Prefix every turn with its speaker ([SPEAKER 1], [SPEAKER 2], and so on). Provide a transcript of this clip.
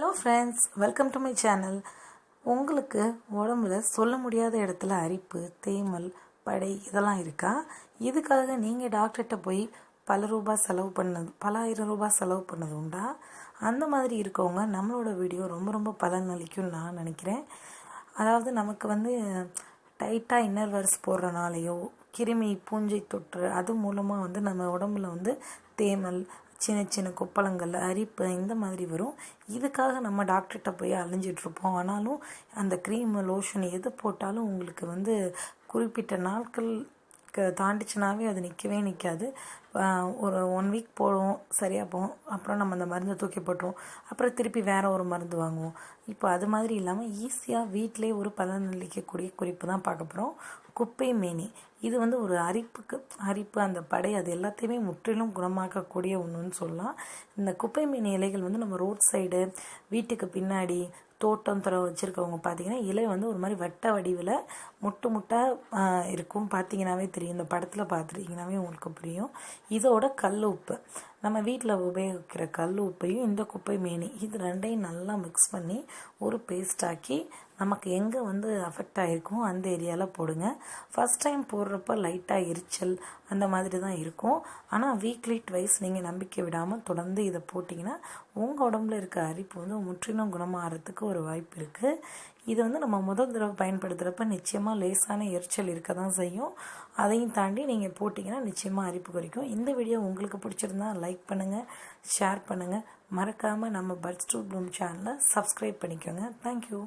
[SPEAKER 1] Hello friends, welcome to my channel. உங்களுக்கு உடம்புல சொல்ல முடியாத இடத்துல அரிப்பு, தேமல், படை இதெல்லாம் இருக்கா? இதுக்காக நீங்கள் டாக்டர்கிட்ட போய் பல ஆயிரம் ரூபாய் செலவு பண்ணது உண்டா? அந்த மாதிரி இருக்கவங்க நம்மளோட வீடியோ ரொம்ப பலன் அளிக்கும்னு நான் நினைக்கிறேன். அதாவது நமக்கு டைட்டாக இன்னர்வேர்ஸ் போடுறனாலையோ கிருமி பூஞ்சை தொற்று அது மூலமாக நம்ம உடம்புல தேமல், சின்ன கொப்பளங்கள், அரிப்பு இந்த மாதிரி வரும். இதுக்காக நம்ம டாக்டர்கிட்ட போய் அலைஞ்சிட்ருப்போம். ஆனாலும் அந்த க்ரீம், லோஷன் எது போட்டாலும் உங்களுக்கு குறிப்பிட்ட நாட்கள் தாண்டிச்சுனாவே அது நிற்கவே நிற்காது. ஒரு 1 வீக் போடுவோம், சரியாக போகும். அப்புறம் நம்ம அந்த மருந்தை தூக்கி போட்டுருவோம். அப்புறம் திருப்பி வேறு ஒரு மருந்து வாங்குவோம். இப்போ அது மாதிரி இல்லாமல் ஈஸியாக வீட்டிலே ஒரு பலனளிக்கக்கூடிய குறிப்பு தான் பார்க்க போகிறோம். குப்பை மேனி. இது ஒரு அரிப்பு, அந்த படை அது எல்லாத்தையுமே முற்றிலும் குணமாக்கக்கூடிய ஒன்றுன்னு சொல்லலாம். இந்த குப்பை மேனி இலைகள் நம்ம ரோட் சைடு, வீட்டுக்கு பின்னாடி தோட்டம் துறை வச்சுருக்கவங்க பார்த்திங்கன்னா இலை ஒரு மாதிரி வட்ட வடிவில் முட்டாக இருக்கும். பார்த்திங்கனாவே தெரியும். இந்த படத்தில் பார்த்துட்டிங்கனாவே உங்களுக்கு புரியும். இதோட கல் உப்பு, நம்ம வீட்டில் உபயோகிக்கிற கல் உப்பையும் இந்த குப்பை மேனி இது ரெண்டையும் நல்லா மிக்ஸ் பண்ணி ஒரு பேஸ்டாக்கி நமக்கு எங்கே அஃபெக்ட் ஆகிருக்கும் அந்த ஏரியாவில் போடுங்க. ஃபஸ்ட் டைம் போடுறப்ப லைட்டாக எரிச்சல் அந்த மாதிரி தான் இருக்கும். ஆனால் வீக்லி ட்வைஸ் நீங்கள் நம்பிக்கை விடாமல் தொடர்ந்து இதை போட்டிங்கன்னா உங்கள் உடம்புல இருக்க அரிப்பு முற்றிலும் குணமாகறதுக்கு ஒரு வாய்ப்பு இருக்குது. இது நம்ம முதல் தடவை பயன்படுத்துகிறப்ப நிச்சயமாக லேசான எரிச்சல் இருக்க தான் செய்யும். அதையும் தாண்டி நீங்கள் போட்டிங்கன்னா நிச்சயமாக அரிப்பு குறைக்கும். இந்த வீடியோ உங்களுக்கு பிடிச்சிருந்தா லைக் பண்ணுங்கள், ஷேர் பண்ணுங்கள். மறக்காமல் நம்ம பட்ஸ் டு ப்ளூம் சேனலை சப்ஸ்கிரைப் பண்ணிக்கோங்க. தேங்க்யூ.